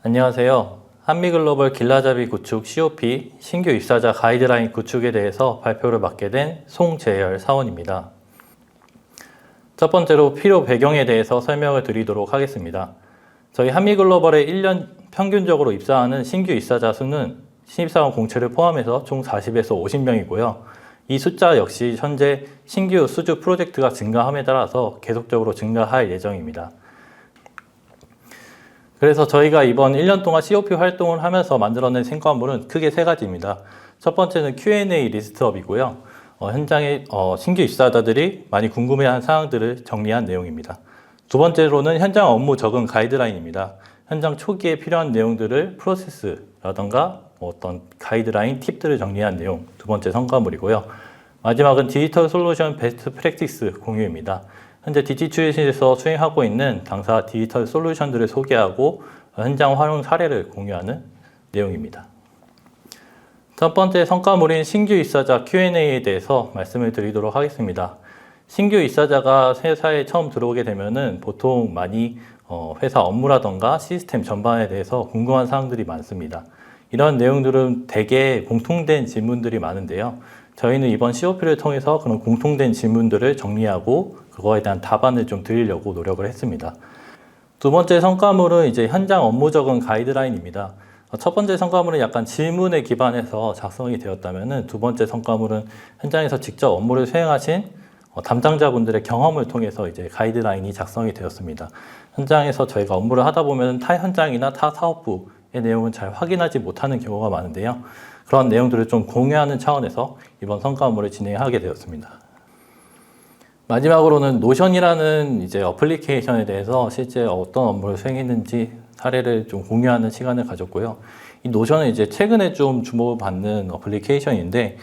안녕하세요. 한미글로벌 길라잡이 구축 COP 신규 입사자 가이드라인 구축에 대해서 발표를 맡게 된 송재열 사원입니다. 첫 번째로 필요 배경에 대해서 설명을 드리도록 하겠습니다. 저희 한미글로벌에 1년 평균적으로 입사하는 신규 입사자 수는 신입사원 공채를 포함해서 총 40에서 50명이고요. 이 숫자 역시 현재 신규 수주 프로젝트가 증가함에 따라서 계속적으로 증가할 예정입니다. 그래서 저희가 이번 1년 동안 COP 활동을 하면서 만들어낸 성과물은 크게 세 가지입니다. 첫 번째는 Q&A 리스트업이고요. 현장에 신규 입사자들이 많이 궁금해하는 사항들을 정리한 내용입니다. 두 번째로는 현장 업무 적응 가이드라인입니다. 현장 초기에 필요한 내용들을 프로세스라던가 어떤 가이드라인, 팁들을 정리한 내용, 두 번째 성과물이고요. 마지막은 디지털 솔루션 베스트 프랙티스 공유입니다. 현재 DT출신에서 수행하고 있는 당사 디지털 솔루션들을 소개하고 현장 활용 사례를 공유하는 내용입니다. 첫 번째 성과물인 신규 입사자 Q&A에 대해서 말씀을 드리도록 하겠습니다. 신규 입사자가 회사에 처음 들어오게 되면은 보통 많이 회사 업무라던가 시스템 전반에 대해서 궁금한 사항들이 많습니다. 이런 내용들은 대개 공통된 질문들이 많은데요. 저희는 이번 COP를 통해서 그런 공통된 질문들을 정리하고 그거에 대한 답안을 좀 드리려고 노력을 했습니다. 두 번째 성과물은 이제 현장 업무 적응 가이드라인입니다. 첫 번째 성과물은 약간 질문에 기반해서 작성이 되었다면은 두 번째 성과물은 현장에서 직접 업무를 수행하신 담당자분들의 경험을 통해서 이제 가이드라인이 작성이 되었습니다. 현장에서 저희가 업무를 하다 보면 타 현장이나 타 사업부의 내용은 잘 확인하지 못하는 경우가 많은데요. 그런 내용들을 좀 공유하는 차원에서 이번 성과물을 진행하게 되었습니다. 마지막으로는 노션이라는 이제 어플리케이션에 대해서 실제 어떤 업무를 수행했는지 사례를 좀 공유하는 시간을 가졌고요. 이 노션은 이제 최근에 좀 주목을 받는 어플리케이션인데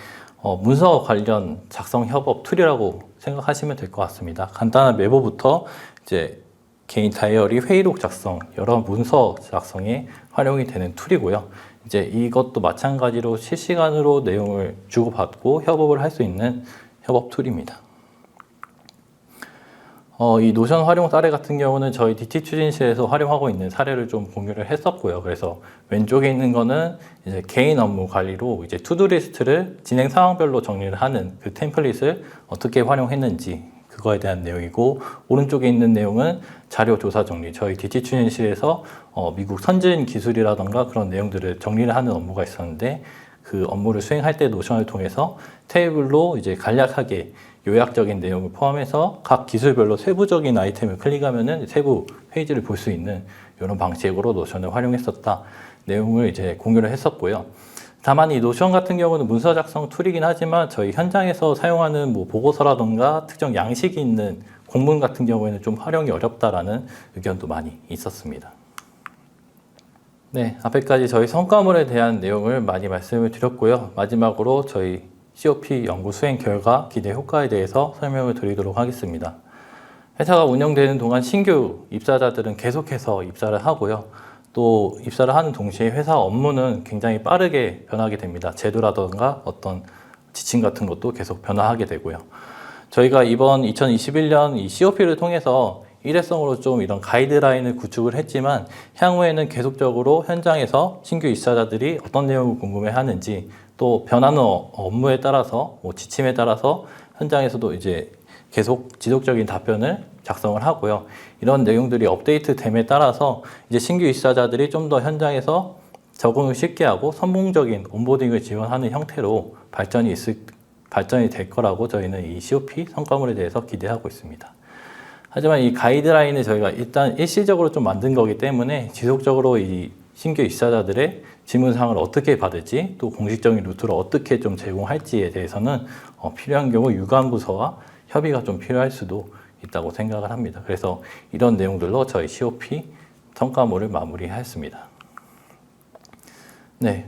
문서 관련 작성 협업 툴이라고 생각하시면 될 것 같습니다. 간단한 메모부터 이제 개인 다이어리, 회의록 작성, 여러 문서 작성에 활용이 되는 툴이고요. 이제 이것도 마찬가지로 실시간으로 내용을 주고받고 협업을 할 수 있는 협업 툴입니다. 이 노션 활용 사례 같은 경우는 저희 DT추진실에서 활용하고 있는 사례를 좀 공유를 했었고요. 그래서 왼쪽에 있는 거는 이제 개인 업무 관리로 이제 투두 리스트를 진행 상황별로 정리를 하는 그 템플릿을 어떻게 활용했는지 그거에 대한 내용이고, 오른쪽에 있는 내용은 자료 조사 정리, 저희 DT추진실에서 미국 선진 기술이라던가 그런 내용들을 정리를 하는 업무가 있었는데 그 업무를 수행할 때 노션을 통해서 테이블로 이제 간략하게 요약적인 내용을 포함해서 각 기술별로 세부적인 아이템을 클릭하면은 세부 페이지를 볼 수 있는 이런 방식으로 노션을 활용했었다 내용을 이제 공유를 했었고요. 다만 이 노션 같은 경우는 문서 작성 툴이긴 하지만 저희 현장에서 사용하는 뭐 보고서라던가 특정 양식이 있는 공문 같은 경우에는 좀 활용이 어렵다라는 의견도 많이 있었습니다. 네, 앞에까지 저희 성과물에 대한 내용을 많이 말씀을 드렸고요. 마지막으로 저희 COP 연구 수행 결과 기대 효과에 대해서 설명을 드리도록 하겠습니다. 회사가 운영되는 동안 신규 입사자들은 계속해서 입사를 하고요. 또 입사를 하는 동시에 회사 업무는 굉장히 빠르게 변하게 됩니다. 제도라던가 어떤 지침 같은 것도 계속 변화하게 되고요. 저희가 이번 2021년 이 COP를 통해서 일회성으로 좀 이런 가이드라인을 구축을 했지만 향후에는 계속적으로 현장에서 신규 입사자들이 어떤 내용을 궁금해하는지 또 변하는 업무에 따라서 지침에 따라서 현장에서도 이제 계속 지속적인 답변을 작성을 하고요. 이런 내용들이 업데이트됨에 따라서 이제 신규 입사자들이 좀 더 현장에서 적응을 쉽게 하고 성공적인 온보딩을 지원하는 형태로 발전이 될 거라고 저희는 이 COP 성과물에 대해서 기대하고 있습니다. 하지만 이 가이드라인을 저희가 일단 일시적으로 좀 만든 거기 때문에 지속적으로 이 신규 입사자들의 질문사항을 어떻게 받을지 또 공식적인 루트를 어떻게 좀 제공할지에 대해서는 필요한 경우 유관부서와 협의가 좀 필요할 수도 있다고 생각을 합니다. 그래서 이런 내용들로 저희 COP 성과물을 마무리했습니다. 네,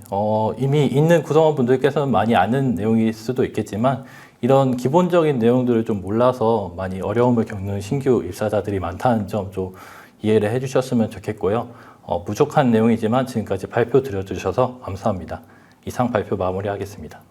이미 있는 구성원분들께서는 많이 아는 내용일 수도 있겠지만 이런 기본적인 내용들을 좀 몰라서 많이 어려움을 겪는 신규 입사자들이 많다는 점 좀 이해를 해주셨으면 좋겠고요. 부족한 내용이지만 지금까지 발표 드려주셔서 감사합니다. 이상 발표 마무리하겠습니다.